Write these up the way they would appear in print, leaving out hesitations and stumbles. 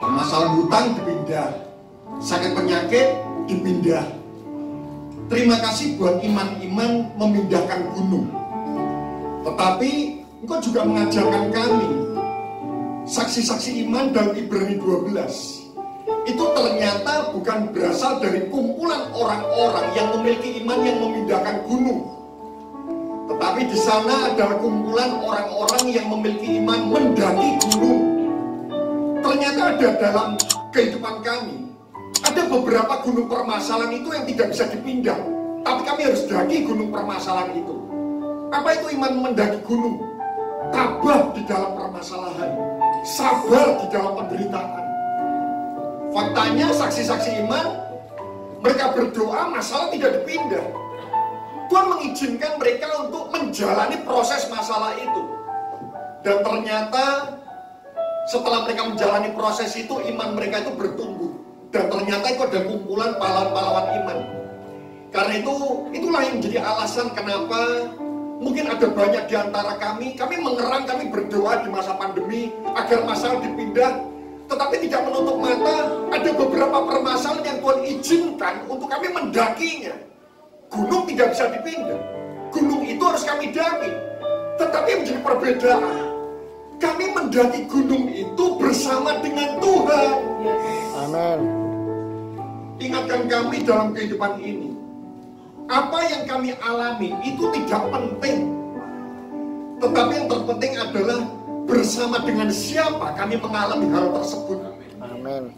Masalah hutang dipindah, sakit penyakit dipindah. Terima kasih buat iman-iman memindahkan gunung. Tetapi engkau juga mengajarkan kami, saksi-saksi iman dalam Ibrani 12, itu ternyata bukan berasal dari kumpulan orang-orang yang memiliki iman yang memindahkan gunung. Tetapi di sana adalah kumpulan orang-orang yang memiliki iman mendaki gunung. Ternyata ada dalam kehidupan kami, ada beberapa gunung permasalahan itu yang tidak bisa dipindah, tapi kami harus daki gunung permasalahan itu. Apa itu iman mendaki gunung? Tabah di dalam permasalahan, sabar di dalam penderitaan. Faktanya saksi-saksi iman, mereka berdoa masalah tidak dipindah. Tuhan mengizinkan mereka untuk menjalani proses masalah itu. Dan ternyata setelah mereka menjalani proses itu, iman mereka itu bertumbuh. Dan ternyata itu ada kumpulan pahlawan-pahlawan iman. Karena itulah yang menjadi alasan kenapa mungkin ada banyak di antara kami mengerang, kami berdoa di masa pandemi agar masalah dipindah. Tetapi tidak menutup mata, ada beberapa permasalahan yang Tuhan izinkan untuk kami mendakinya. Gunung tidak bisa dipindah. Gunung itu harus kami daki. Tetapi menjadi perbedaan, kami mendaki gunung itu bersama dengan Tuhan. Amin. Ingatkan kami dalam kehidupan ini, apa yang kami alami itu tidak penting. Tetapi yang terpenting adalah bersama dengan siapa kami mengalami hal tersebut. Amin.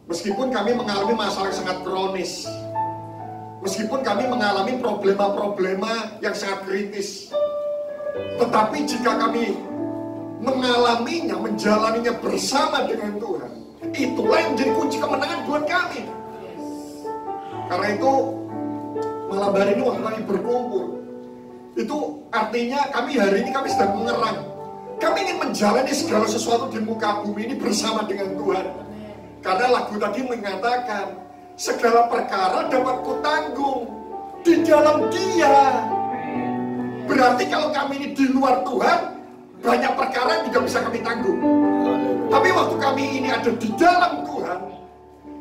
Meskipun kami mengalami masalah yang sangat kronis, meskipun kami mengalami problema-problema yang sangat kritis, tetapi jika kami mengalaminya, menjalaninya bersama dengan Tuhan, itulah yang menjadi kunci kemenangan buat kami. Karena itu malam hari ini waktu kami berkumpul, itu artinya kami hari ini kami sedang mengerang. Kami ingin menjalani segala sesuatu di muka bumi ini bersama dengan Tuhan. Karena lagu tadi mengatakan, segala perkara dapat kutanggung di dalam Dia. Berarti kalau kami ini di luar Tuhan, banyak perkara yang tidak bisa kami tanggung. Tapi waktu kami ini ada di dalam Tuhan,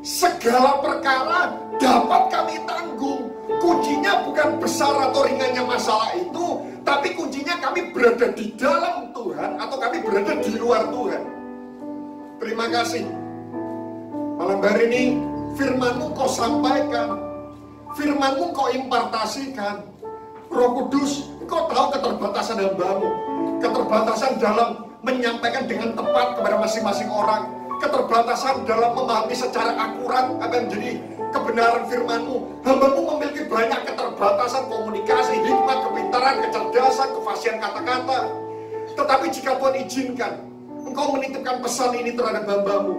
segala perkara dapat kami tanggung. Kuncinya bukan besar atau ringannya masalah itu, tapi kuncinya kami berada di dalam Tuhan atau kami berada di luar Tuhan. Terima kasih. Malam hari ini firman-Mu Kau sampaikan, firman-Mu Kau impartasikan. Roh Kudus, Engkau tahu keterbatasan hamba-Mu, keterbatasan dalam menyampaikan dengan tepat kepada masing-masing orang, keterbatasan dalam memahami secara akurat apa yang menjadi kebenaran firman-Mu. Hamba-Mu memiliki banyak keterbatasan komunikasi, hikmat, kepintaran, kecerdasan, kefasihan kata-kata. Tetapi jika Tuhan izinkan, Engkau menitipkan pesan ini terhadap hamba-Mu,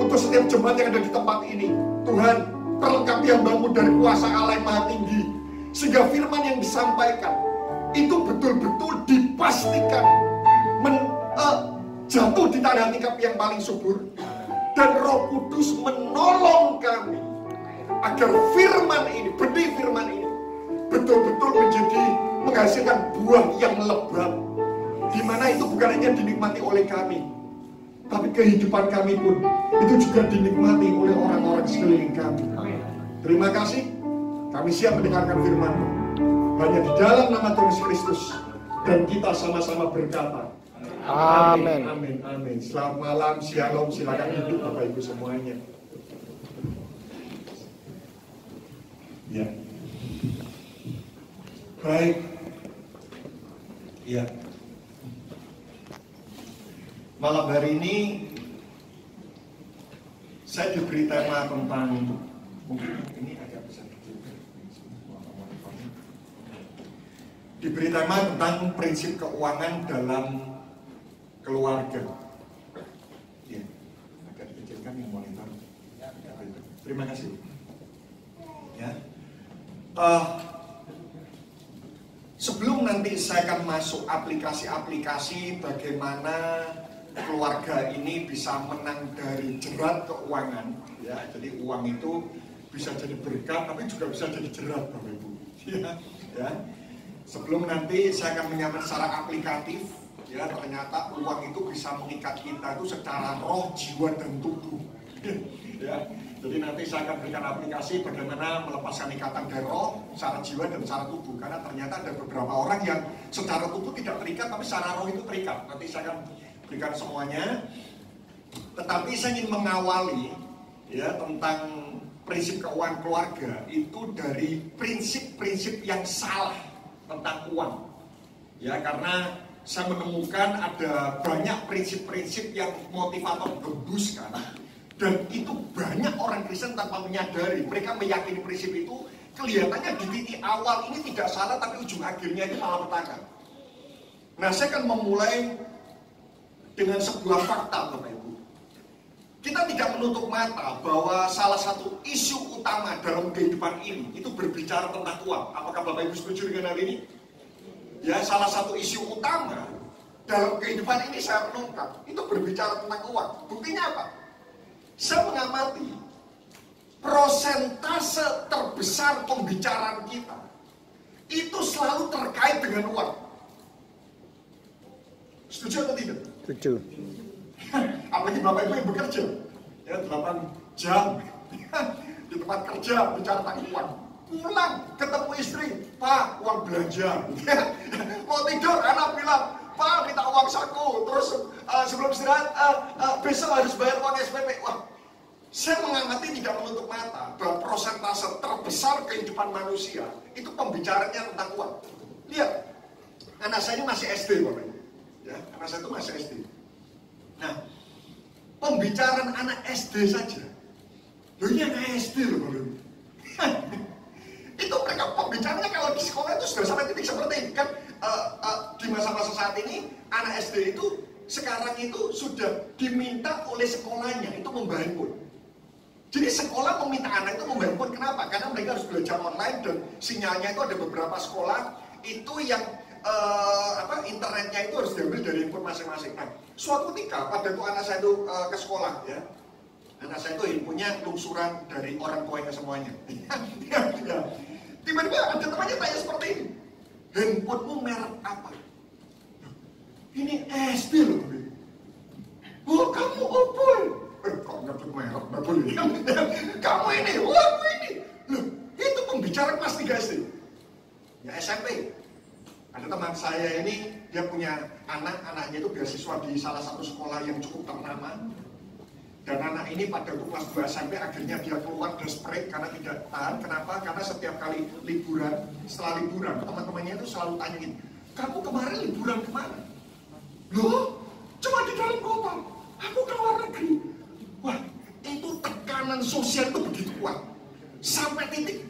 untuk setiap jemaat yang ada di tempat ini, Tuhan, perlengkapi hamba-Mu dari kuasa Allah yang maha tinggi, sehingga firman yang disampaikan itu betul-betul dipastikan jatuh di tanah hati kami yang paling subur. Dan Roh Kudus menolong kami agar firman ini, benih firman ini betul-betul menghasilkan buah yang lebat, di mana itu bukan hanya dinikmati oleh kami, tapi kehidupan kami pun itu juga dinikmati oleh orang-orang sekeliling kami. Terima kasih. Kami siap mendengarkan firman-Mu hanya di dalam nama Tuhan Yesus Kristus, dan kita sama-sama berkata Amin. Amin. Amin. Selamat malam, shalom. Silakan duduk Bapak Ibu semuanya. Ya. Baik. Ya. Malam hari ini saya diberi tema tentang, mungkin ini agak besar, diberi tema tentang prinsip keuangan dalam keluarga. Ya, agak dikecilkan yang monitor. Terima kasih. Ya. Sebelum nanti saya akan masuk aplikasi-aplikasi bagaimana keluarga ini bisa menang dari jerat keuangan, ya. Jadi uang itu bisa jadi berkat, tapi juga bisa jadi jerat, Bapak Ibu. Ya. Sebelum nanti saya akan menyampaikan secara aplikatif, Ya, ternyata uang itu bisa mengikat kita itu secara roh, jiwa, dan tubuh. Ya, jadi nanti saya akan berikan aplikasi bagaimana melepaskan ikatan dari roh, secara jiwa, dan secara tubuh. Karena ternyata ada beberapa orang yang secara tubuh tidak terikat, tapi secara roh itu terikat. Nanti saya akan berikan semuanya. Tetapi saya ingin mengawali ya tentang prinsip keuangan keluarga itu dari prinsip-prinsip yang salah tentang uang. Ya, karena saya menemukan ada banyak prinsip-prinsip yang motivator gembuskan, dan itu banyak orang Kristen tanpa menyadari. Mereka meyakini prinsip itu, kelihatannya di titik awal ini tidak salah, tapi ujung akhirnya itu malah petaka. Nah, saya akan memulai dengan sebuah fakta, Bapak Ibu. Kita tidak menutup mata bahwa salah satu isu utama dalam kehidupan ini itu berbicara tentang uang. Apakah Bapak Ibu setuju dengan hal ini? Ya, salah satu isu utama dalam kehidupan ini saya menungkap itu berbicara tentang uang. Buktinya apa? Saya mengamati persentase terbesar pembicaraan kita itu selalu terkait dengan uang. Setuju atau tidak? Setuju. Apalagi Bapak Ibu yang bekerja ya 8 jam di tempat kerja bicara tentang uang, pulang ketemu istri, Pak, uang belanja. Mau tidur anak bilang, Pak, minta uang saku. Terus sebelum istirahat, besok harus bayar uang SPP. Wah, saya mengamati tidak menutup mata bahwa persentase terbesar kehidupan manusia itu pembicaranya tentang uang. Lihat, anak saya ini masih SD, Bapak Ibu. Ya, anak saya itu masih SD. Nah, pembicaraan anak SD saja, loh ini anak SD loh, Bapak Ibu. Itu mereka pembicaranya kalau di sekolah itu sudah sampai titik seperti ini kan. Di masa-masa saat ini anak SD itu sekarang itu sudah diminta oleh sekolahnya itu membawa handphone. Jadi sekolah meminta anak itu membawa handphone. Kenapa? Karena mereka harus belajar online dan sinyalnya itu ada beberapa sekolah itu yang internetnya itu harus diambil dari handphone masing-masing. Nah, suatu ketika pada itu anak saya itu ke sekolah ya, anak saya itu handphonenya lungsuran dari orang tuanya semuanya. Tiba-tiba ada temannya tanya seperti ini, handphonemu merek apa? Ini SD loh. Oh, kamu Oppo. Kok nyebut merek? Nggak boleh. Kamu ini, aku ini. Loh, itu pembicaraan kelas 3 SD. Ya SMP. Ada teman saya ini, dia punya anaknya itu beasiswa di salah satu sekolah yang cukup ternama. Dan anak ini pada kelas 2 SMP akhirnya dia keluar desperate karena tidak tahan. Kenapa? Karena setiap kali liburan, setelah liburan, teman-temannya itu selalu tanya gini, kamu kemarin liburan kemana? Loh, cuma di dalam kota. Aku ke luar negeri. Wah, itu tekanan sosial itu begitu kuat. Sampai titik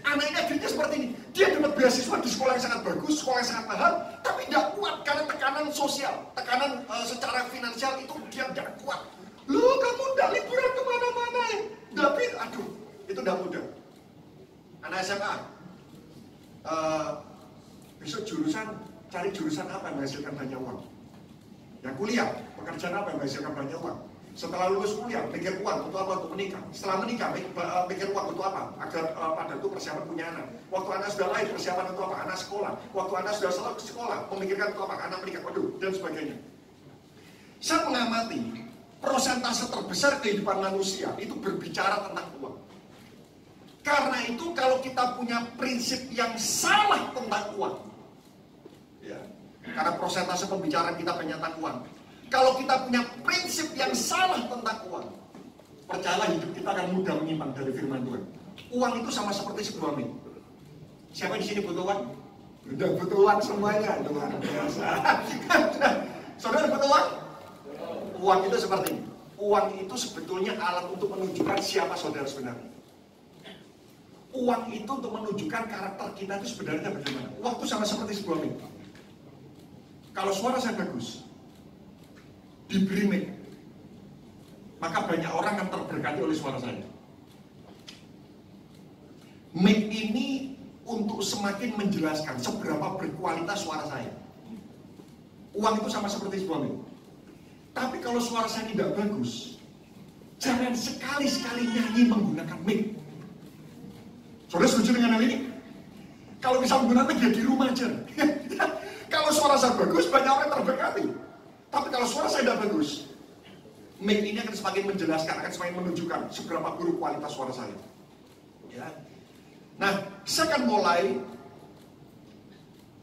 anak ini akhirnya seperti ini. Dia dapat beasiswa di sekolah yang sangat bagus, sekolah yang sangat mahal, tapi tidak kuat karena tekanan sosial, tekanan secara finansial itu dia tidak kuat. Loh, kamu tidak liburan kemana-mana ya? Tapi, aduh, itu tidak mudah. Anak SMA, besok cari jurusan apa yang menghasilkan banyak uang? Yang kuliah, pekerjaan apa yang menghasilkan banyak uang? Setelah lulus kuliah, mikir uang untuk apa? Untuk menikah. Setelah menikah, mikir uang untuk apa? Agar pada itu persiapan punya anak. Waktu anak sudah lahir, persiapan untuk apa? Anak sekolah. Waktu anak sudah selesai sekolah, memikirkan untuk apa? Anak menikah, waduh, dan sebagainya. Saya mengamati persentase terbesar kehidupan manusia itu berbicara tentang uang. Karena itu kalau kita punya prinsip yang salah tentang uang, ya, karena persentase pembicaraan kita banyak tentang uang. Kalau kita punya prinsip yang salah tentang uang, percayalah hidup kita akan mudah menyimpang dari firman Tuhan. Uang itu sama seperti sebuah mic. Siapa di sini butuh uang? Udah butuh uang semuanya, luar biasa. Saudara butuh uang? Uang itu seperti ini. Uang itu sebetulnya alat untuk menunjukkan siapa saudara sebenarnya. Uang itu untuk menunjukkan karakter kita itu sebenarnya bagaimana. Uang itu sama seperti sebuah mic. Kalau suara saya bagus, diberi mic, maka banyak orang yang terberkati oleh suara saya. Mic ini untuk semakin menjelaskan seberapa berkualitas suara saya. Uang itu sama seperti sebuah mic. Tapi kalau suara saya tidak bagus, jangan sekali-sekali nyanyi menggunakan mic. Saudara setuju dengan hal ini? Kalau bisa menggunakan mic ya di rumah aja. Kalau Kalau suara saya bagus, banyak orang terberkati. Tapi kalau suara saya tidak bagus, mic ini akan semakin menjelaskan, akan semakin menunjukkan seberapa buruk kualitas suara saya. Ya. Nah, saya akan mulai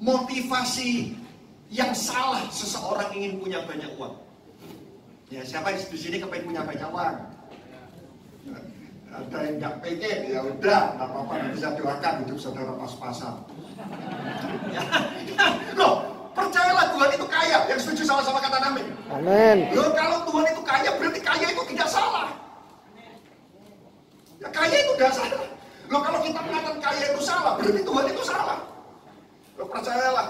motivasi yang salah seseorang ingin punya banyak uang. Ya, siapa di sini kepengen punya banyak uang? Ada yang nggak pengen, ya udah, nggak apa-apa, nanti saya doakan hidup saudara pas-pasan. Ya. Loh, percayalah Tuhan itu kaya. Yang setuju sama-sama kata amin. Amin. Loh, kalau Tuhan itu kaya, berarti kaya itu tidak salah. Ya, kaya itu tidak salah. Loh, kalau kita mengatakan kaya itu salah, berarti Tuhan itu salah. Loh, percayalah,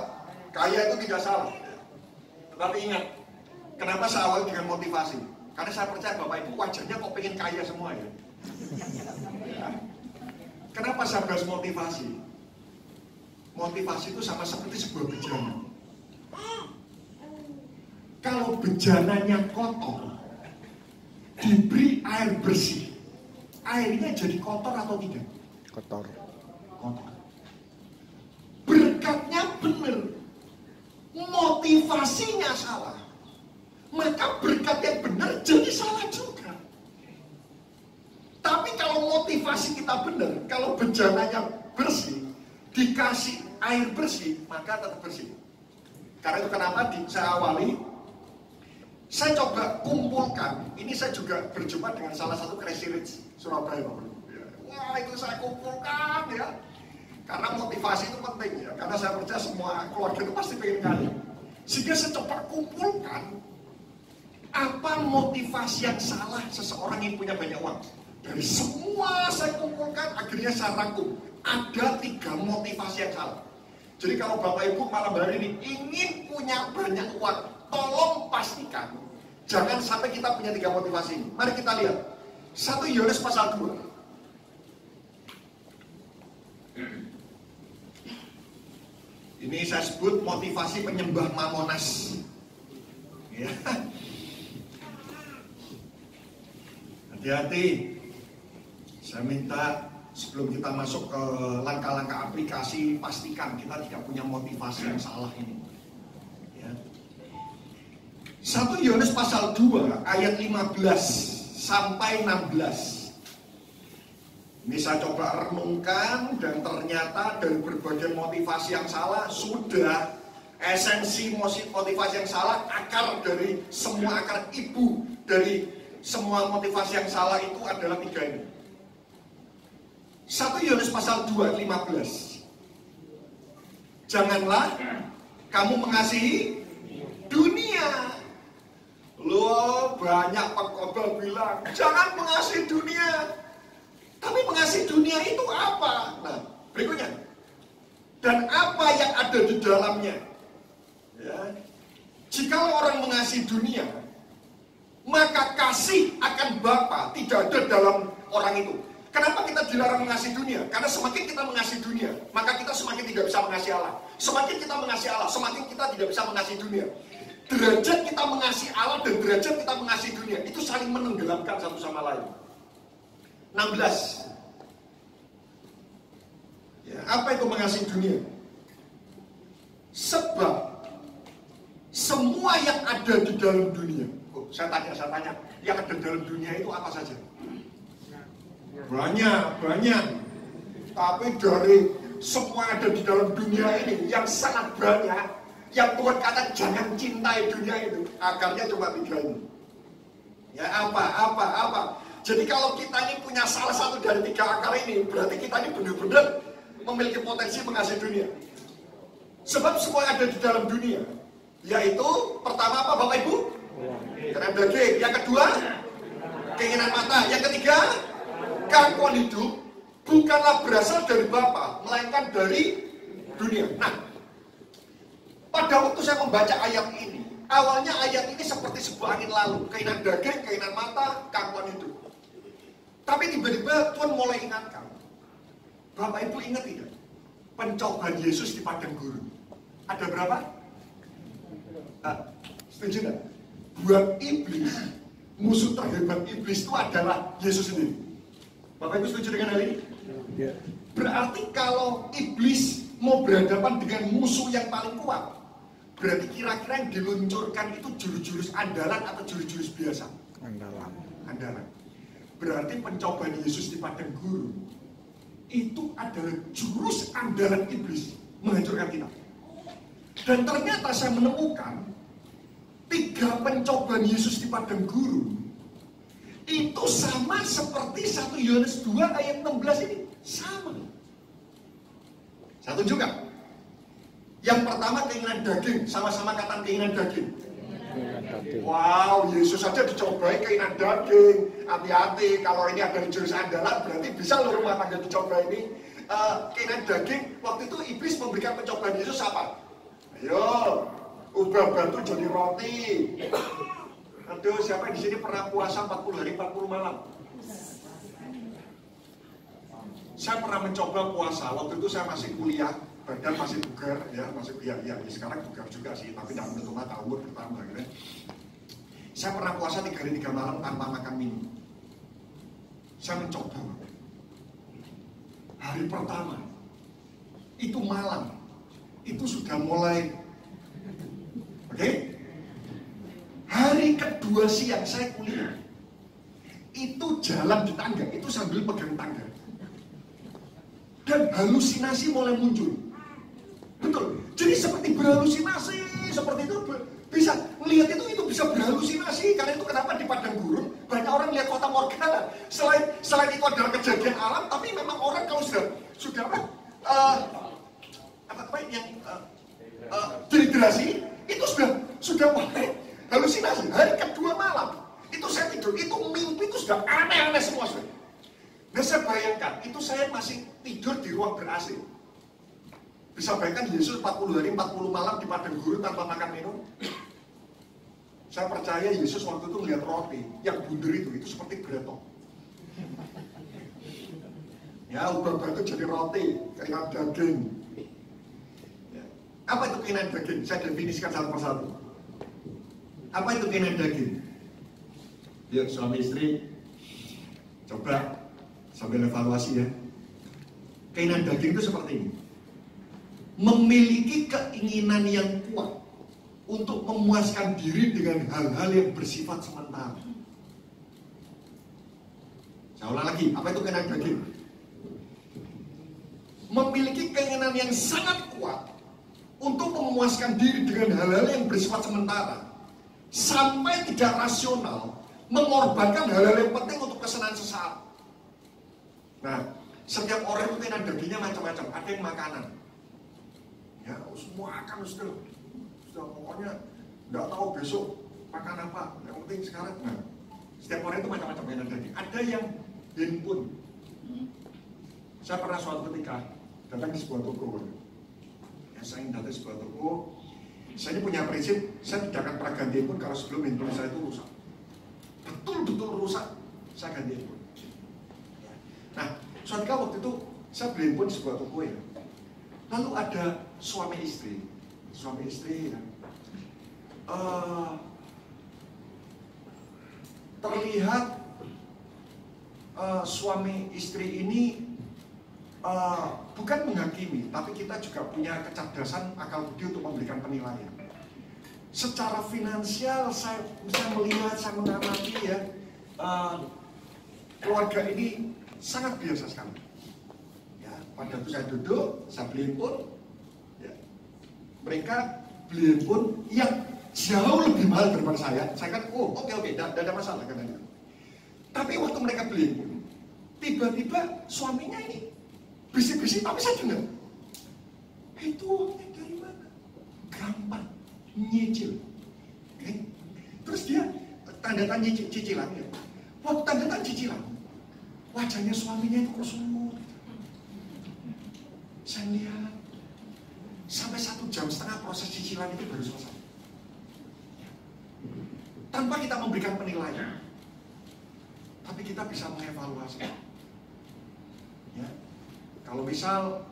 kaya itu tidak salah. Tetapi ingat, kenapa saya awal dengan motivasi? Karena saya percaya Bapak Ibu wajahnya kok pengen kaya semua ya. Ya. Kenapa saya bahas motivasi? Motivasi itu sama seperti sebuah bejana. Kalau bejananya kotor, diberi air bersih, airnya jadi kotor atau tidak? Kotor. Kotor. Berkatnya benar, motivasinya salah, maka berkat yang benar jadi salah juga. Tapi kalau motivasi kita benar, kalau bejananya bersih, dikasih air bersih, maka tetap bersih. Karena itu kenapa saya awali, saya coba kumpulkan, ini saya juga berjumpa dengan salah satu Crazy Rich Surabaya. Wah, itu saya kumpulkan ya. Karena motivasi itu penting ya. Karena saya percaya semua keluarga itu pasti pengen kaya. Sehingga saya coba kumpulkan apa motivasi yang salah seseorang yang punya banyak uang. Dari semua saya kumpulkan, akhirnya saya rangkum. Ada 3 motivasi yang salah. Jadi kalau Bapak Ibu malam hari ini ingin punya banyak uang, tolong pastikan jangan sampai kita punya 3 motivasi ini. Mari kita lihat 1 Yohanes pasal 2. Ini saya sebut motivasi penyembah Mamonas. Ya. Hati-hati. Saya minta sebelum kita masuk ke langkah-langkah aplikasi, pastikan kita tidak punya motivasi yang salah ini. Ya. 1 Yohanes pasal 2 ayat 15 sampai 16. Ini saya coba renungkan dan ternyata dari berbagai motivasi yang salah, sudah esensi motivasi yang salah, akar dari semua akar ibu dari semua motivasi yang salah itu adalah 3 ini. 1 Yohanes pasal 2 15. Janganlah kamu mengasihi dunia. Loh, banyak pengkhotbah bilang jangan mengasihi dunia. Tapi mengasihi dunia itu apa? Nah, berikutnya. Dan apa yang ada di dalamnya? Ya. Jika orang mengasihi dunia, maka kasih akan Bapa tidak ada dalam orang itu. Kenapa kita dilarang mengasihi dunia? Karena semakin kita mengasihi dunia, maka kita semakin tidak bisa mengasihi Allah. Semakin kita mengasihi Allah, semakin kita tidak bisa mengasihi dunia. Derajat kita mengasihi Allah dan derajat kita mengasihi dunia itu saling menenggelamkan satu sama lain. 16. Ya, apa itu mengasihi dunia? Sebab semua yang ada di dalam dunia. Oh, saya tanya, yang ada dalam dunia itu apa saja? Banyak. Tapi dari semua ada di dalam dunia ini yang sangat banyak, yang Tuhan kata jangan cintai dunia itu, akarnya cuma 3 ini. Ya, apa? Jadi kalau kita ini punya salah satu dari 3 akar ini, berarti kita ini benar-benar memiliki potensi mengasihi dunia. Sebab semua yang ada di dalam dunia, yaitu pertama apa Bapak Ibu? Keinginan daging. Yang kedua, keinginan mata. Yang ketiga, gangguan hidup bukanlah berasal dari Bapa, melainkan dari dunia. Nah, pada waktu saya membaca ayat ini, awalnya ayat ini seperti sebuah angin lalu. Keinginan daging, keinginan mata, gangguan hidup. Tapi tiba-tiba Tuhan mulai ingatkan. Bapak Ibu ingat tidak? Pencobaan Yesus di padang gurun. Ada berapa? Setuju tidak? Buat iblis, musuh terhebat iblis itu adalah Yesus sendiri. Bapak Ibu setuju dengan hal ini? Ya. Berarti kalau iblis mau berhadapan dengan musuh yang paling kuat, Berarti kira-kira yang diluncurkan itu jurus-jurus andalan atau jurus-jurus biasa? Andalan. Berarti pencobaan Yesus di padang gurun itu adalah jurus andalan iblis menghancurkan kita. Dan ternyata saya menemukan 3 pencobaan Yesus di padang gurun itu sama seperti 1 Yohanes 2 ayat 16 ini. Sama. Saya tunjukkan. Yang pertama keinginan daging, sama-sama kata keinginan daging. Wow, Yesus saja dicobai keinginan daging. Hati-hati, kalau ini ada jurus andalan berarti bisa loh rumah tangga dicoba ini. Keinginan daging, waktu itu iblis memberikan pencobaan Yesus apa? Ayo, ubah batu jadi roti. Aduh, siapa di sini pernah puasa 40 hari 40 malam? Saya pernah mencoba puasa, waktu itu saya masih kuliah, badan masih bugar, ya sekarang bugar juga sih, tapi tidak menentu tahun pertama gitu. Saya pernah puasa 3 hari 3 malam tanpa makan minum. Saya mencoba. Hari pertama, itu malam, itu sudah mulai, oke? Hari kedua siang saya kuliah, itu jalan di tangga, itu sambil pegang tangga. Dan halusinasi mulai muncul. Betul. Jadi seperti berhalusinasi, seperti itu bisa melihat itu bisa berhalusinasi. Karena itu kenapa di padang gurun banyak orang lihat kota Morgana. Selain itu adalah kejadian alam, tapi memang orang kalau sudah dehidrasi, itu sudah mulai halusinasi. Hari kedua malam itu saya tidur, itu mimpi itu sudah aneh-aneh semua sudah. Nah saya bayangkan, itu saya masih tidur di ruang ber-AC. Bisa bayangkan Yesus 40 hari 40 malam di padang gurun tanpa makan minum. Saya percaya Yesus waktu itu melihat roti yang bunder itu seperti bretok. Ya, ubah batu jadi roti, keinginan daging. Ya. Apa itu keinginan daging? Saya definisikan satu persatu. Apa itu keinginan daging? Yuk suami istri, coba sambil evaluasi ya. Keinginan daging itu seperti ini. Memiliki keinginan yang kuat untuk memuaskan diri dengan hal-hal yang bersifat sementara. Saya ulang lagi, apa itu keinginan daging? Memiliki keinginan yang sangat kuat untuk memuaskan diri dengan hal-hal yang bersifat sementara, sampai tidak rasional mengorbankan hal-hal yang penting untuk kesenangan sesaat. Nah, setiap orang itu keinginan dagingnya macam-macam. Ada yang makanan, ya semua akan sudah pokoknya nggak tahu besok makan apa. Yang penting sekarang. Nah, setiap orang itu macam-macam keinginan daging. Ada yang handphone. Saya pernah suatu ketika datang di sebuah toko. Ya, saya datang di sebuah toko. Saya ini punya prinsip, saya tidak akan pernah ganti handphone kalau sebelum handphone saya itu rusak. Betul-betul rusak, saya ganti handphone. Nah, suatu kali waktu itu saya beli handphone di sebuah toko ya. Lalu ada suami istri ya. Terlihat suami istri ini bukan menghakimi, tapi kita juga punya kecerdasan akal budi untuk memberikan penilaian. Secara finansial saya melihat, saya mengamati ya, keluarga ini sangat biasa sekali. Ya, pada waktu saya duduk, saya beli handphone, ya, mereka beli handphone yang jauh lebih mahal daripada saya. Saya kan, oke, tidak ada masalah katanya. Tapi waktu mereka beli handphone, tiba-tiba suaminya ini bisik-bisik, tapi saya dengar, itu uangnya dari mana? Gampang, nyicil. Okay? Terus dia tanda tanya cicilan ya. Waktu tanda tanya cicilan, wajahnya suaminya itu kusut. Saya lihat sampai 1,5 jam proses cicilan itu baru selesai. Tanpa kita memberikan penilaian, tapi kita bisa mengevaluasi. Ya. Kalau misal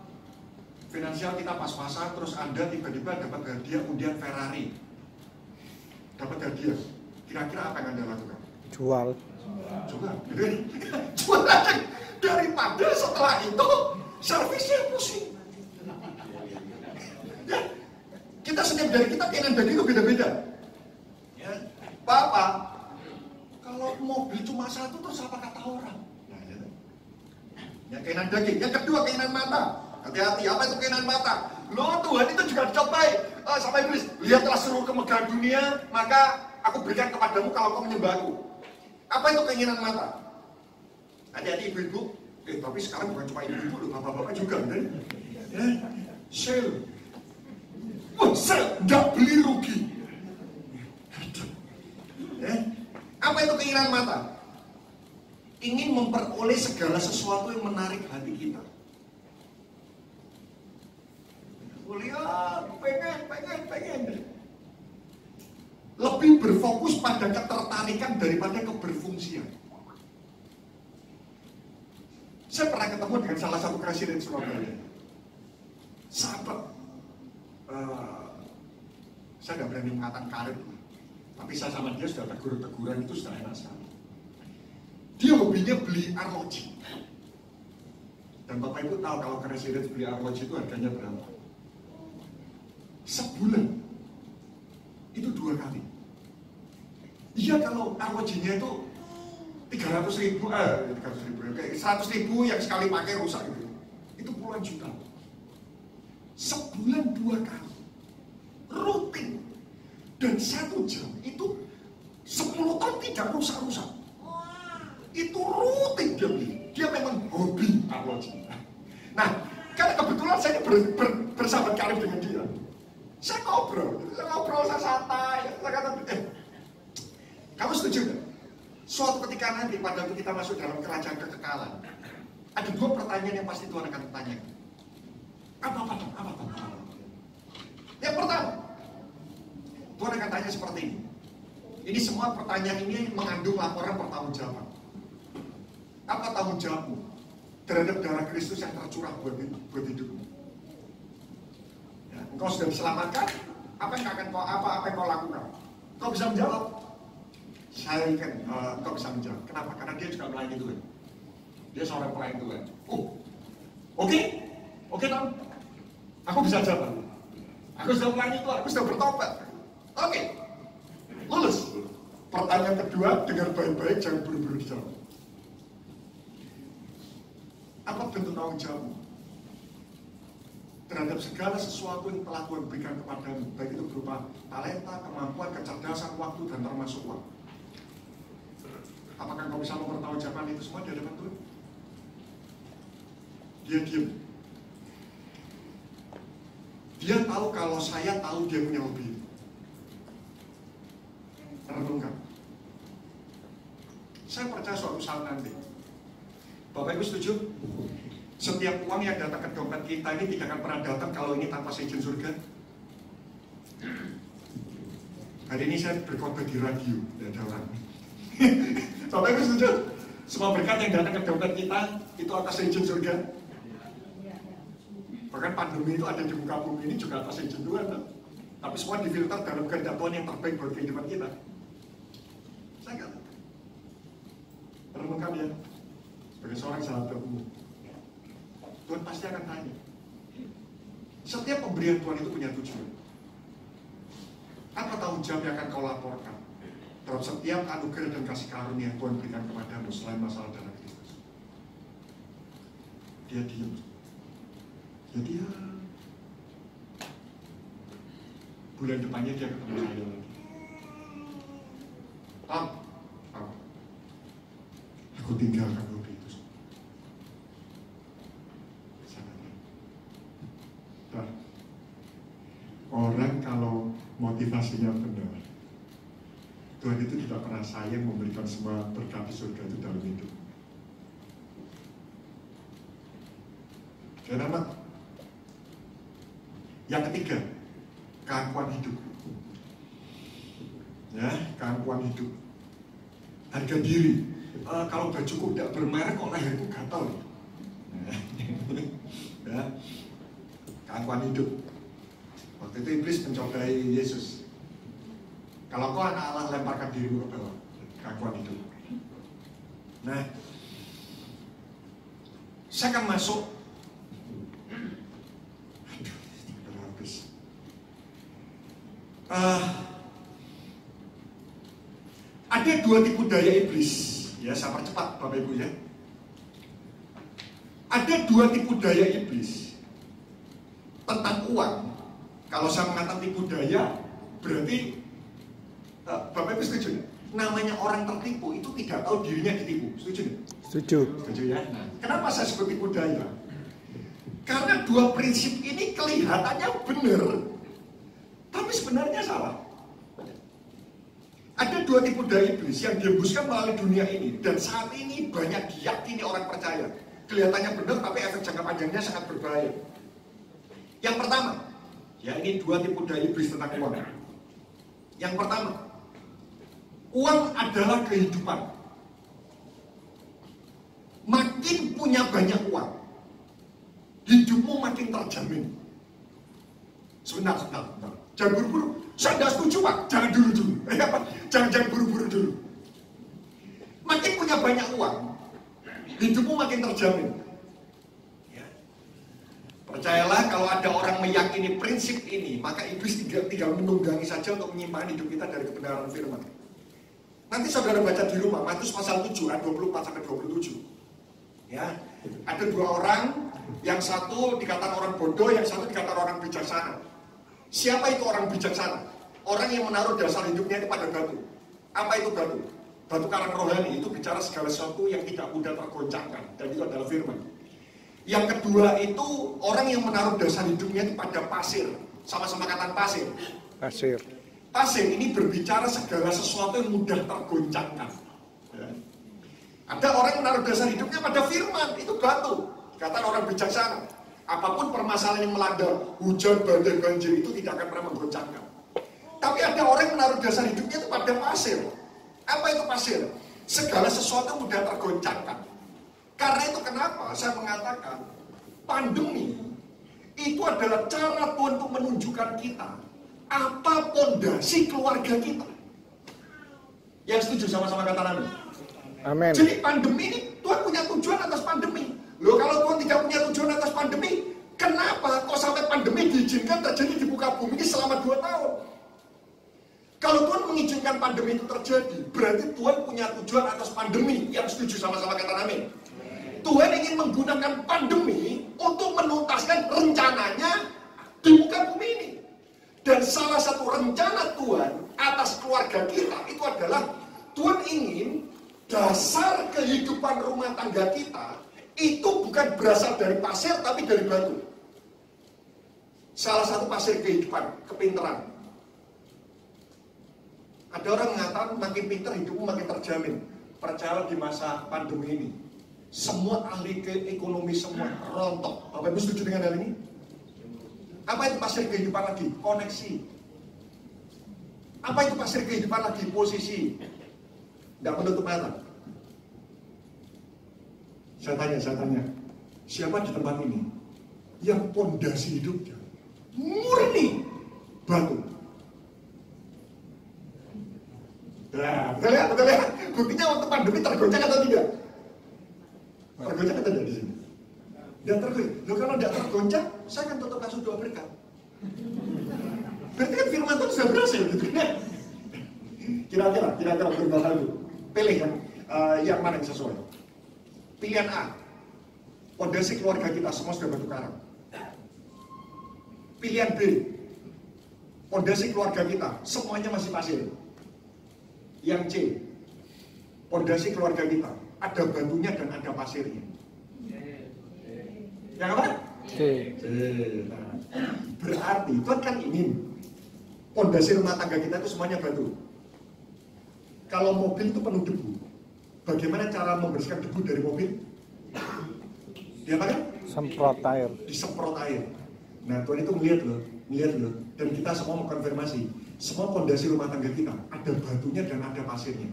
finansial kita pas-pasan, terus Anda tiba-tiba dapat hadiah undian Ferrari, dapat hadiah, kira-kira apa yang Anda lakukan? Jual. Jual aja. Daripada setelah itu servisnya pusing. Ya, kita setiap dari kita keinginan daging itu beda-beda. Ya, Bapak, kalau mobil cuma satu terus apa kata orang? Nah, ya keinginan daging. Yang kedua keinginan mata. Hati-hati, apa itu keinginan mata? Loh, Tuhan itu juga dicobai sama iblis. Lihatlah seluruh kemegahan dunia, maka aku berikan kepadamu kalau kau menyembahku. Apa itu keinginan mata? Hati-hati ibu-ibu. Tapi sekarang bukan cuma ibu-ibu loh, bapak-bapak juga kan? Ya, sale. Wah, sale, nggak beli rugi. Ya. Apa itu keinginan mata? Ingin memperoleh segala sesuatu yang menarik hati kita. Lihat, pengen. Lebih berfokus pada ketertarikan daripada keberfungsian. Saya pernah ketemu dengan salah satu presiden Surabaya. Sahabat, saya nggak berani mengatakan karir, tapi saya sama dia sudah teguran itu sudah enak sekali. Dia hobinya beli arloji. Dan Bapak Ibu tahu kalau presiden beli arloji itu harganya berapa? Sebulan itu 2 kali. Iya, kalau arlojinya itu 300.000, kayak 100.000 yang sekali pakai rusak gitu. Itu puluhan juta. Sebulan 2 kali. Rutin. Dan 1 jam itu 10 tahun tidak rusak-rusak. Itu rutin dia beli. Dia memang hobi arloji. Nah, karena kebetulan saya bersahabat karib dengan dia. Saya ngobrol, saya santai. Saya kata, kamu setuju gak? Suatu ketika nanti pada waktu kita masuk dalam kerajaan kekekalan, ada 2 pertanyaan yang pasti Tuhan akan tanyakan. Apa? Yang pertama, Tuhan akan tanya seperti ini. Ini semua pertanyaan ini mengandung laporan pertanggungjawaban. Apa tanggung jawabmu terhadap darah Kristus yang tercurah buat hidupmu? Ya, engkau sudah diselamatkan, apa yang kau lakukan? Kau bisa menjawab. Saya yakin kau bisa menjawab. Kenapa? Karena dia juga melayani Tuhan. Dia seorang pelayan Tuhan. Oke, Tom. Aku bisa jawab. Aku sudah melayani Tuhan. Aku sudah bertobat. Oke. Lulus. Pertanyaan kedua, dengar baik-baik, jangan buru-buru dijawab. Apa bentuk tanggung jawabmu terhadap segala sesuatu yang telah Tuhan berikan kepadamu, baik itu berupa talenta, kemampuan, kecerdasan, waktu, dan termasuk uang? Apakah kau bisa mempertanggungjawabkan itu semua di hadapan Tuhan? Dia diam. Dia tahu kalau saya tahu dia punya hobi. Renungkan. Saya percaya suatu saat nanti, Bapak Ibu setuju? Setiap uang yang datang ke dompet kita ini tidak akan pernah datang kalau ini tanpa seizin surga. Hari ini saya berkhotbah di radio, tidak ada orang. Bapak Ibu setuju? Semua berkat yang datang ke dompet kita itu atas izin surga. Bahkan pandemi itu ada di muka bumi ini juga atas izin Tuhan. Tapi semua difilter dalam kehendak Tuhan yang terbaik buat kehidupan kita. Saya katakan, renungkan ya, sebagai seorang sahabatmu, Tuhan pasti akan tanya. Setiap pemberian Tuhan itu punya tujuan. Apa tanggung jawab yang akan kau laporkan terhadap setiap anugerah dan kasih karunia yang Tuhan berikan kepadamu selain masalah darah Kristus? Dia diam. Jadi ya, bulan depannya dia ketemu saya lagi. Aku tinggalkan hobi itu. Nah, orang kalau motivasinya benar, Tuhan itu tidak pernah sayang memberikan semua berkat di surga itu dalam hidup. Dan amat. Yang ketiga, keangkuhan hidup. Ya, keangkuhan hidup. Harga diri. Kalau bajuku tidak bermerek kok leherku gatal. Ya, keangkuhan hidup. Waktu itu iblis mencobai Yesus. Kalau kau anak Allah, lemparkan dirimu ke bawah. Keangkuhan hidup. Nah, saya akan masuk. dua tipu daya iblis. Ya, saya percepat Bapak Ibu ya. Ada dua tipu daya iblis tentang uang. Kalau saya mengatakan tipu daya, berarti Bapak Ibu setuju? Namanya orang tertipu itu tidak tahu dirinya ditipu. Setuju? Setuju. Setuju ya? Nah, kenapa saya sebut tipu daya? Karena dua prinsip ini kelihatannya benar, tapi sebenarnya salah. Ada dua tipu daya iblis yang dihembuskan melalui dunia ini, dan saat ini banyak diyakini orang percaya. Kelihatannya benar, tapi efek jangka panjangnya sangat berbahaya. Yang pertama, ya ini dua tipu daya iblis tentang uang. Yang pertama, uang adalah kehidupan. Makin punya banyak uang, hidupmu makin terjamin. Sebentar. Jangan buru-buru. Saya tidak setuju Pak, jangan dulu. Jangan buru-buru dulu. Makin punya banyak uang, hidupmu makin terjamin. Ya. Percayalah kalau ada orang meyakini prinsip ini, maka iblis tinggal menunggangi saja untuk menyimpangkan hidup kita dari kebenaran firman. Nanti saudara baca di rumah, Matius pasal 7 ayat 24-27. Ya, ada dua orang, yang satu dikatakan orang bodoh, yang satu dikatakan orang bijaksana. Siapa itu orang bijaksana? Orang yang menaruh dasar hidupnya itu pada batu. Apa itu batu? Batu karang rohani, itu bicara segala sesuatu yang tidak mudah tergoncangkan, dan itu adalah firman. Yang kedua itu orang yang menaruh dasar hidupnya itu pada pasir. Sama-sama kata pasir. Pasir ini berbicara segala sesuatu yang mudah tergoncangkan. Ya. Ada orang yang menaruh dasar hidupnya pada firman, itu batu. Kata orang bijaksana, apapun permasalahan yang melanda, hujan, badai, banjir, itu tidak akan pernah menggoncangkan. Tapi ada orang yang menaruh dasar hidupnya itu pada pasir. Apa itu pasir? Segala sesuatu mudah tergoncangkan. Karena itu kenapa saya mengatakan pandemi itu adalah cara Tuhan untuk menunjukkan kita apa pondasi keluarga kita. Yang setuju sama-sama kata Amin? Amin. Jadi pandemi ini Tuhan punya tujuan atas pandemi. Loh, kalau Tuhan tidak punya tujuan atas pandemi, kenapa kok sampai pandemi diizinkan terjadi di muka bumi ini selama 2 tahun? Kalau Tuhan mengizinkan pandemi itu terjadi, berarti Tuhan punya tujuan atas pandemi. Yang setuju sama-sama kata Amin? Tuhan ingin menggunakan pandemi untuk menuntaskan rencananya di muka bumi ini. Dan salah satu rencana Tuhan atas keluarga kita itu adalah Tuhan ingin dasar kehidupan rumah tangga kita itu bukan berasal dari pasir tapi dari batu. Salah satu pasir kehidupan, kepintaran. Ada orang mengatakan makin pintar hidupmu makin terjamin. Percayalah di masa pandemi ini, semua ahli ekonomi semua rontok. Bapak Ibu setuju dengan hal ini? Apa itu pasir kehidupan lagi? Koneksi. Apa itu pasir kehidupan lagi? Posisi. Tidak menutup mata. Saya tanya, siapa di tempat ini yang pondasi hidupnya murni batu? Nah, betul ya? Buktinya waktu pandemi tergoncang atau tidak? Tergoncang atau tidak di sini? Tidak tergoncang. Loh, kalau tidak tergoncang, saya akan tetap kasih doa berkat. Berarti kan firman Tuhan sudah berhasil, gitu kan? Kira-kira berubah hal itu. Pilih kan, yang mana yang sesuai. Pilihan A, pondasi keluarga kita semua sudah batu karang. Pilihan B, pondasi keluarga kita semuanya masih pasir. Yang C, pondasi keluarga kita ada batunya dan ada pasirnya. Yang apa? C. Nah, berarti Tuhan kan ingin pondasi rumah tangga kita itu semuanya batu. Kalau mobil itu penuh debu, bagaimana cara membersihkan debu dari mobil? Diapakan? Semprot air. Disemprot air. Nah, Tuhan itu melihat loh, dan kita semua mengkonfirmasi, semua pondasi rumah tangga kita ada batunya dan ada pasirnya.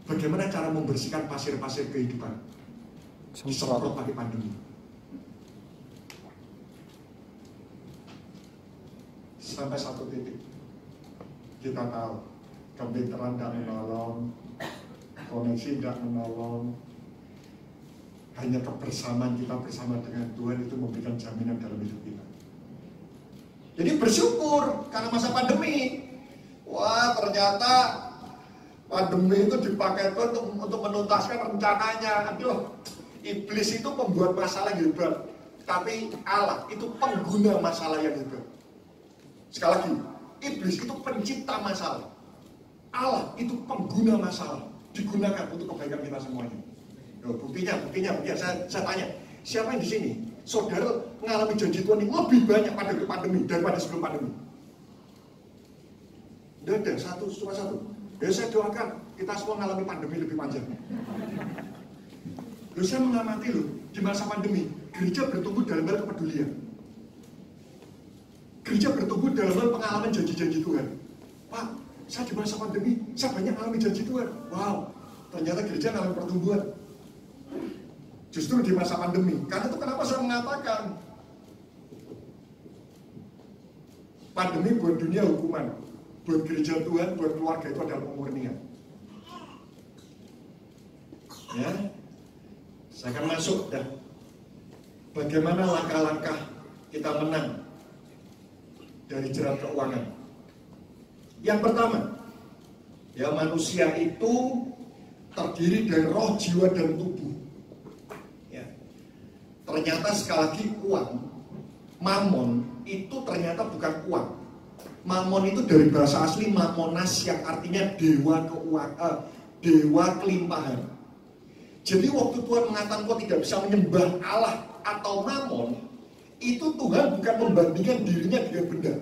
Bagaimana cara membersihkan pasir-pasir kehidupan? Disemprot pakai pandemi. Sampai satu titik kita tahu kepintaran tidak menolong, koneksi tidak menolong, hanya kebersamaan kita bersama dengan Tuhan itu memberikan jaminan dalam hidup kita. Jadi bersyukur karena masa pandemi. Wah, ternyata Pandemi itu dipakai Tuhan untuk menuntaskan rencananya. Aduh, iblis itu pembuat masalah yang hebat, tapi Allah itu pengguna masalah yang hebat. Sekali lagi, iblis itu pencipta masalah, Allah itu pengguna masalah, digunakan untuk kebaikan kita semuanya. Loh, buktinya, saya tanya, siapa yang di sini, saudara mengalami janji Tuhan yang lebih banyak pada pandemi daripada sebelum pandemi? Tidak ada, cuma satu. Ya saya doakan kita semua mengalami pandemi lebih panjang. Loh, saya mengamati loh, di masa pandemi, gereja bertumbuh dalam hal kepedulian. Gereja bertumbuh dalam hal pengalaman janji-janji Tuhan. Pak, saya di masa pandemi, saya banyak mengalami janji Tuhan. Wow, ternyata gereja mengalami pertumbuhan. Justru di masa pandemi. Karena itu kenapa saya mengatakan pandemi buat dunia hukuman, buat gereja Tuhan, buat keluarga itu adalah pemurnian. Ya, saya akan masuk dah. Bagaimana langkah-langkah kita menang dari jerat keuangan? Yang pertama, ya manusia itu terdiri dari roh, jiwa, dan tubuh. Ya, ternyata sekali lagi uang, mamon itu ternyata bukan uang. Mamon itu dari bahasa asli mamonas yang artinya dewa keuangan, dewa kelimpahan. Jadi waktu Tuhan mengatakan kau tidak bisa menyembah Allah atau mamon, itu Tuhan bukan membandingkan dirinya dengan benda,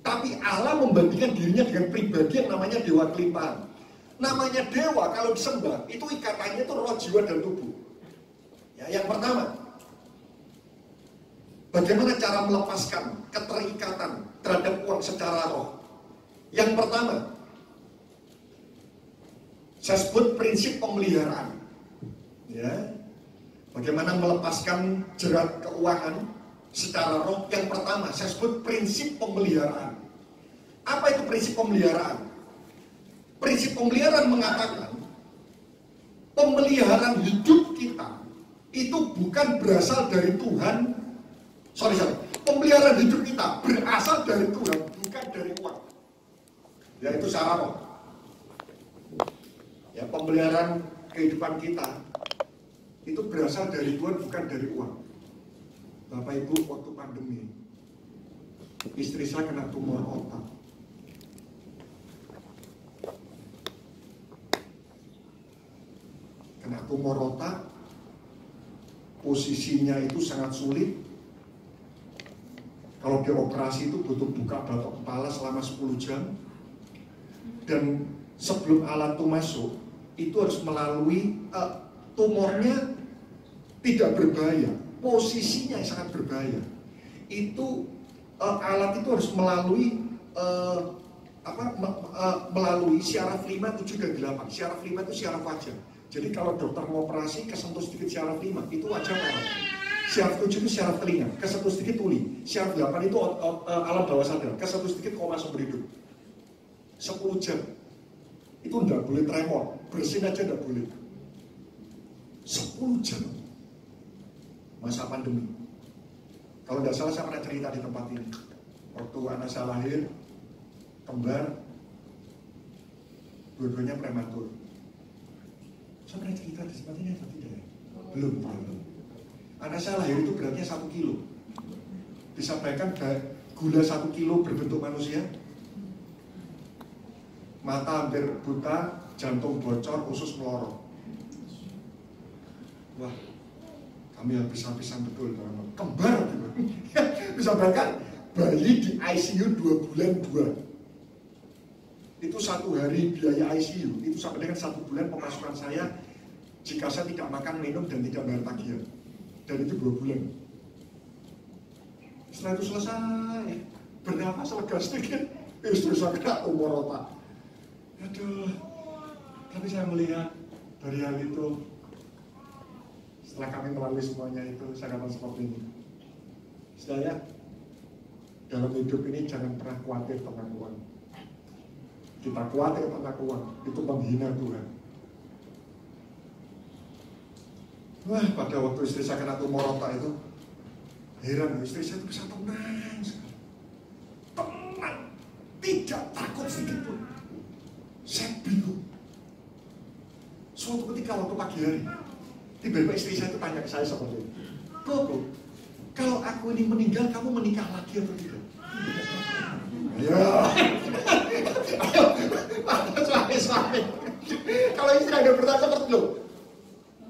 tapi Allah membandingkan dirinya dengan pribadi yang namanya dewa kelimpahan. Namanya dewa kalau disembah itu ikatannya itu roh, jiwa, dan tubuh. Ya, yang pertama, bagaimana cara melepaskan keterikatan terhadap uang secara roh? Yang pertama, saya sebut prinsip pemeliharaan. Ya, bagaimana melepaskan jerat keuangan secara roh? Yang pertama, saya sebut prinsip pemeliharaan. Apa itu prinsip pemeliharaan? Prinsip pemeliharaan mengatakan pemeliharaan hidup kita itu bukan berasal dari Tuhan. Sorry. Pemeliharaan hidup kita berasal dari Tuhan, bukan dari uang. Yaitu secara roh. Ya, pemeliharaan kehidupan kita itu berasal dari Tuhan, bukan dari uang. Bapak Ibu, waktu pandemi, istri saya kena tumor otak. Kena tumor otak, posisinya itu sangat sulit. Kalau dioperasi itu butuh buka batok kepala selama 10 jam. Dan sebelum alat itu masuk, itu harus melalui tumornya tidak berbahaya, posisinya sangat berbahaya. Itu alat itu harus melalui melalui syaraf 5, 7, dan 8. Syaraf 5 itu syaraf wajah. Jadi kalau dokter mau operasi kesentuh sedikit syaraf 5 itu wajah merah. Syaraf 7 itu syaraf telinga, kesentuh sedikit tuli. Syaraf 8 itu alam bawah sadar, kesentuh sedikit koma sumber hidup. 10 jam. Itu tidak boleh tremor, bersin aja tidak boleh. 10 jam masa pandemi. Kalau tidak salah saya pernah cerita di tempat ini. Waktu anak saya lahir, kembar, dua-duanya prematur. Saya pernah cerita di tempat ini atau tidak? Belum. Anak saya lahir itu beratnya 1 kilo. Bisa bayangkan gula 1 kilo berbentuk manusia. Mata hampir buta, jantung bocor, usus melorot. Wah, kami habis-habisan betul, kembar gitu. Bisa bahkan bayi di ICU 2 bulan 2. Itu 1 hari biaya ICU, itu sampai dengan 1 bulan pemasukan saya jika saya tidak makan, minum, dan tidak bayar tagihan. Dan itu 2 bulan. Setelah itu selesai, bernafas lega sedikit, istri saya kena tumor otak. Aduh, tapi saya melihat dari hal itu, setelah kami melalui semuanya itu, saya katakan seperti ini. Saudara, dalam hidup ini jangan pernah khawatir tentang uang. Kita khawatir tentang uang, itu menghina Tuhan. Wah, pada waktu istri saya kena tumor otak itu, heran, istri saya itu bisa tenang sekali. Tenang, tidak takut sedikit pun. Saya bingung, Suatu ketika waktu pagi hari, tiba-tiba istri saya itu tanya ke saya seperti itu. Koko, kalau aku ini meninggal, kamu menikah lagi atau tidak? Ya, suami. Kalau istri ada bertanya seperti itu,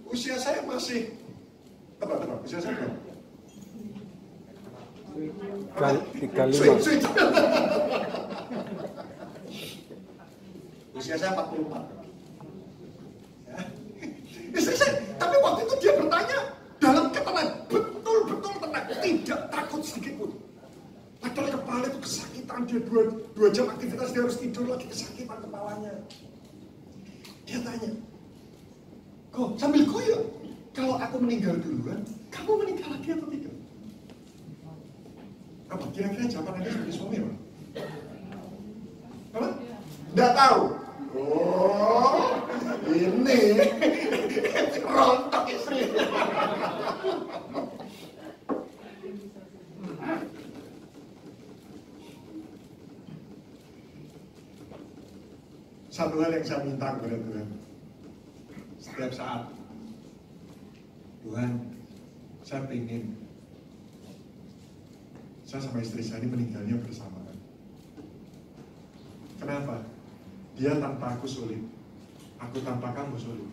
usia saya masih usia saya berapa? 35. Usia saya 44. Ya. Istri saya, tapi waktu itu dia bertanya dalam ketenangan, betul-betul tenang, tidak takut sedikit pun. Padahal kepala itu kesakitan, dia 2 jam aktivitas, dia harus tidur lagi, kesakitan kepalanya. Dia tanya, kok sambil guyon, kalau aku meninggal duluan, kamu menikah lagi atau tidak? Apa kira-kira jawabannya sebagai suami apa? Apa? Nggak tahu. Oh, ini rontok istri. Satu hal yang saya minta kepada Tuhan, setiap saat, Tuhan, saya ingin saya sama istri saya ini meninggalnya bersamaan. Kenapa? Dia tanpa aku sulit, aku tanpa kamu sulit.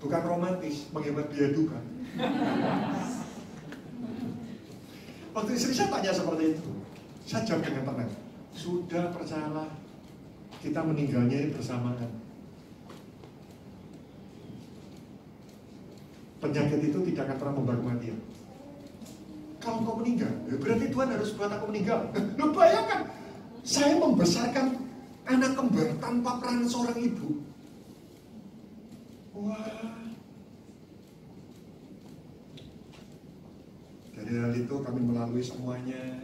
Bukan romantis, menghemat biaya duka. Waktu istri saya tanya seperti itu, saya jawab dengan tenang. Sudah, percayalah, kita meninggalnya ini bersamaan. Penyakit itu tidak akan pernah membawa kematian. Kalau kau meninggal, ya berarti Tuhan harus buat aku meninggal. Lu bayangkan, saya membesarkan anak kembar tanpa peran seorang ibu. Wah. Dari hal itu kami melalui semuanya.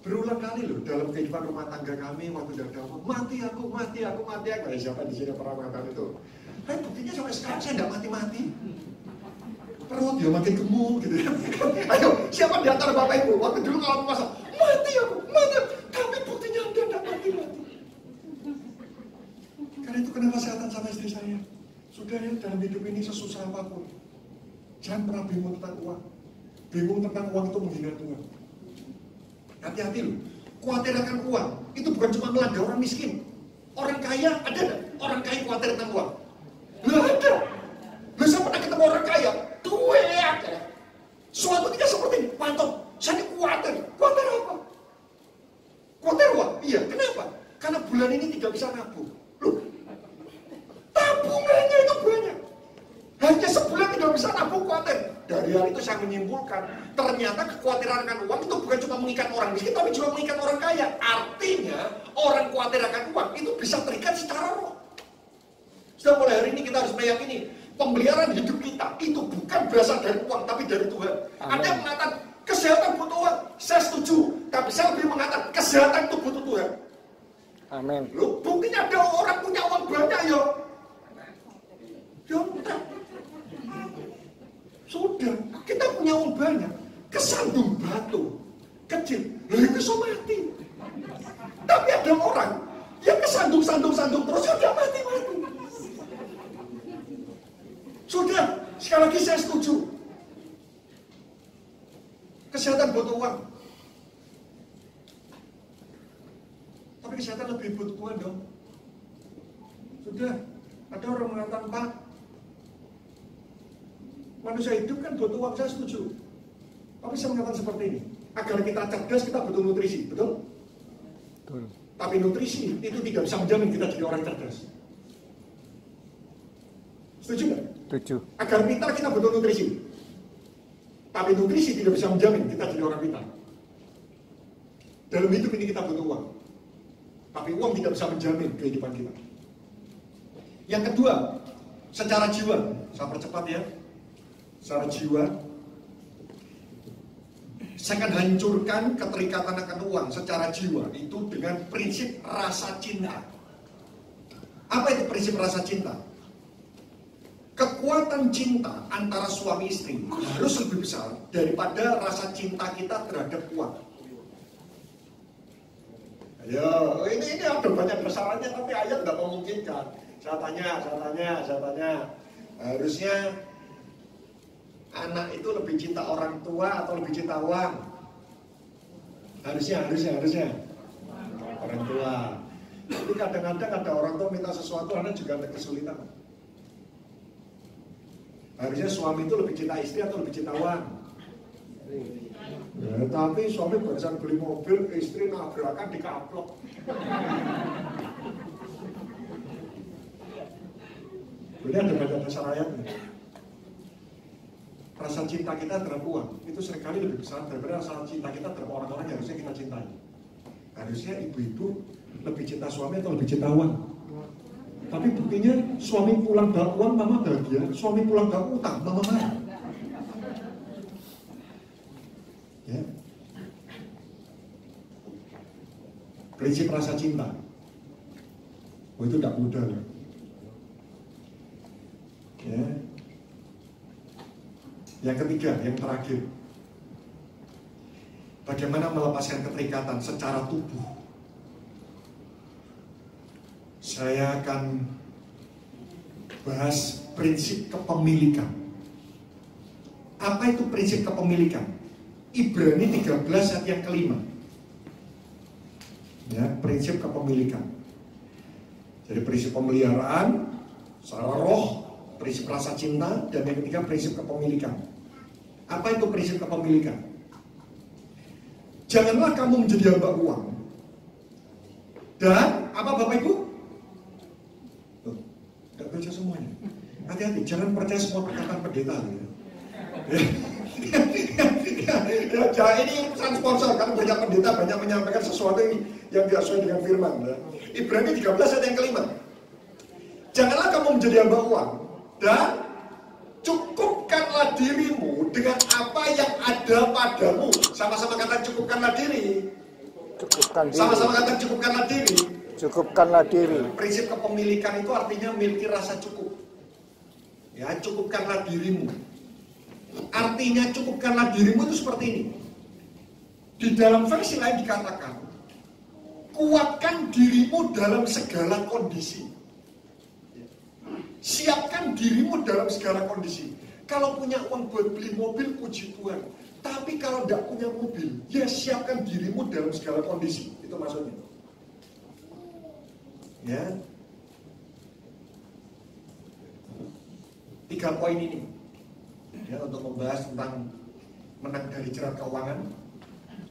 Berulang kali loh dalam kehidupan rumah tangga kami waktu dari awal, mati aku. Siapa di sini pernah mengatakan itu? Tapi buktinya sampai sekarang saya tidak mati-mati. Perut dia makin gemuk gitu ya. Ayo, siapa di antara bapak ibu waktu dulu kalau puasa, mati aku. Tapi buktinya Anda tidak mati-mati. Karena itu kenapa saya katakan sama istri saya, sudah ya, dalam hidup ini sesusah apapun, jangan pernah bingung tentang uang. Bingung tentang uang itu menghina Tuhan. Hati-hati loh, khawatir akan uang itu bukan cuma melanda orang miskin. Orang kaya ada nggak? Orang kaya khawatir tentang uang? Nggak ada. Saya pernah ketemu orang kaya, duit aja. Suatu ketika seperti ini, mantap, saya khawatir. Khawatir apa? Khawatir uang? Iya, kenapa? Karena bulan ini tidak bisa nabung. Loh, tabungannya itu banyak. Hanya sebulan tidak bisa nabung, khawatir. Dari hal itu saya menyimpulkan, ternyata kekhawatiran akan uang itu bukan cuma mengikat orang miskin, tapi juga mengikat orang kaya. Artinya, orang khawatir akan uang itu bisa terikat secara roh. Sudah mulai hari ini kita harus meyakini, pemeliharaan hidup kita itu bukan berasal dari uang, tapi dari Tuhan. Amen. Ada yang mengatakan, kesehatan butuh uang. Saya setuju, tapi saya lebih mengatakan, kesehatan itu butuh Tuhan. Amin. Loh, buktinya ada orang punya uang banyak ya. Sudah, kita punya uang banyak, kesandung batu kecil, itu bisa mati. Tapi ada orang yang kesandung terus, sudah mati. Sudah, sekali lagi saya setuju. Kesehatan butuh uang. Tapi kesehatan lebih butuh Tuhan dong. Sudah, ada orang mengatakan, Pak, manusia hidup kan butuh uang, saya setuju. Tapi saya mengatakan seperti ini, agar kita cerdas kita butuh nutrisi, betul? Betul. Tapi nutrisi itu tidak bisa menjamin kita jadi orang cerdas. Setuju nggak? Setuju. Agar pintar kita butuh nutrisi. Tapi nutrisi tidak bisa menjamin kita jadi orang pintar. Dalam hidup ini kita butuh uang. Tapi uang tidak bisa menjamin kehidupan kita. Yang kedua, secara jiwa, saya percepat ya. Secara jiwa, saya akan hancurkan keterikatan akan uang secara jiwa itu dengan prinsip rasa cinta. Apa itu prinsip rasa cinta? Kekuatan cinta antara suami istri harus lebih besar daripada rasa cinta kita terhadap uang. Ya, ini ada banyak kesalahannya, tapi ayat nggak memungkinkan. Saya tanya. Harusnya anak itu lebih cinta orang tua atau lebih cinta uang? Harusnya orang tua. Tapi kadang-kadang ada orang tua minta sesuatu, anak juga ada kesulitan. Harusnya suami itu lebih cinta istri atau lebih cinta uang? Ya, tapi suami barusan beli mobil, istri nabrakan dikaplok. Ini ada banyak dasar ayatnya. Rasa cinta kita terhadap uang itu seringkali lebih besar daripada rasa cinta kita terhadap orang-orang yang harusnya kita cintai. Harusnya ibu-ibu lebih cinta suami atau lebih cinta uang. Tapi buktinya suami pulang bawa uang, mama bahagia. Suami pulang bawa utang, mama marah. Ya. Prinsip rasa cinta. Oh, itu tidak mudah ya. Ya. Yang ketiga, yang terakhir, bagaimana melepaskan keterikatan secara tubuh. Saya akan bahas prinsip kepemilikan. Apa itu prinsip kepemilikan? Ibrani 13 ayat yang kelima. Ya, prinsip kepemilikan. Jadi prinsip pemeliharaan secara roh, prinsip rasa cinta, dan yang ketiga prinsip kepemilikan. Apa itu prinsip kepemilikan? Janganlah kamu menjadi hamba uang. Dan apa Bapak Ibu? Tuh, tidak baca semuanya. Hati-hati, jangan percaya semua perkataan pendeta. Ya, ini pesan sponsor, karena banyak pendeta banyak menyampaikan sesuatu yang tidak sesuai dengan firman. Ibrani 13 ayat yang kelima. Janganlah kamu menjadi hamba uang. Dan cukupkanlah dirimu dengan apa yang ada padamu. Sama-sama kata cukupkanlah diri. Sama-sama kata cukupkanlah diri. Cukupkanlah diri. Prinsip kepemilikan itu artinya memiliki rasa cukup. Ya, cukupkanlah dirimu. Artinya cukupkanlah dirimu itu seperti ini. Di dalam versi lain dikatakan, kuatkan dirimu dalam segala kondisi. Siapkan dirimu dalam segala kondisi. Kalau punya uang buat beli mobil, puji Tuhan. Tapi kalau tidak punya mobil, ya siapkan dirimu dalam segala kondisi. Itu maksudnya. Ya. 3 poin ini. Ya, untuk membahas tentang menang dari jerat keuangan.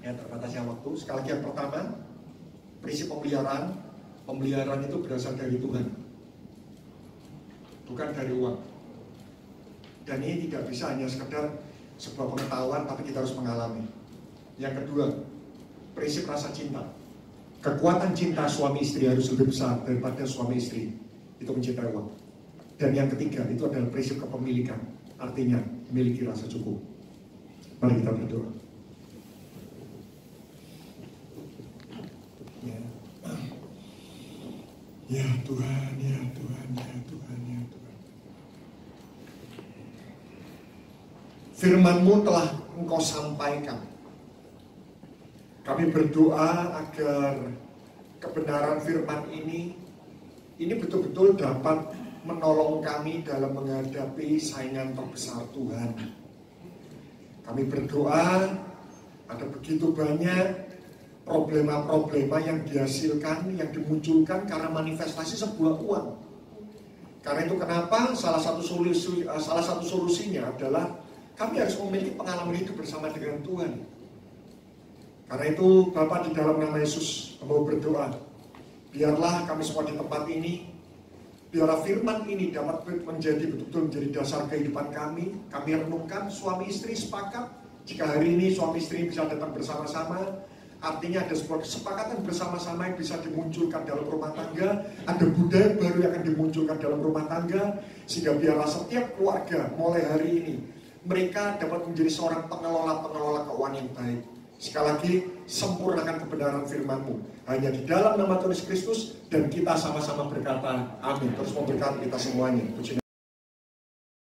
Ya, terbatasnya waktu. Sekali lagi yang pertama, prinsip pemeliharaan. Pemeliharaan itu berasal dari Tuhan, bukan dari uang. Dan ini tidak bisa hanya sekedar sebuah pengetahuan, tapi kita harus mengalami. Yang kedua, prinsip rasa cinta. Kekuatan cinta suami istri harus lebih besar daripada suami istri itu mencintai uang. Dan yang ketiga, itu adalah prinsip kepemilikan. Artinya, memiliki rasa cukup. Mari kita berdoa. Ya Tuhan, ya Tuhan, ya Tuhan, ya Tuhan. Firman-Mu telah Engkau sampaikan. Kami berdoa agar kebenaran firman ini betul-betul dapat menolong kami dalam menghadapi saingan terbesar Tuhan. Kami berdoa ada begitu banyak problema-problema yang dihasilkan, yang dimunculkan karena manifestasi sebuah uang. Karena itu kenapa salah satu solusinya adalah kami harus memiliki pengalaman hidup bersama dengan Tuhan. Karena itu Bapa, di dalam nama Yesus mau berdoa, biarlah kami semua di tempat ini, biarlah firman ini dapat betul-betul menjadi dasar kehidupan kami. Kami renungkan, suami istri sepakat, jika hari ini suami istri bisa datang bersama-sama, artinya ada sebuah kesepakatan bersama-sama yang bisa dimunculkan dalam rumah tangga. Ada budaya baru yang akan dimunculkan dalam rumah tangga. Sehingga biarlah setiap keluarga mulai hari ini mereka dapat menjadi seorang pengelola keuangan yang baik. Sekali lagi, sempurnakan kebenaran firman-Mu hanya di dalam nama Tuhan Yesus Kristus. Dan kita sama-sama berkata amin. Terus memberkati kita semuanya.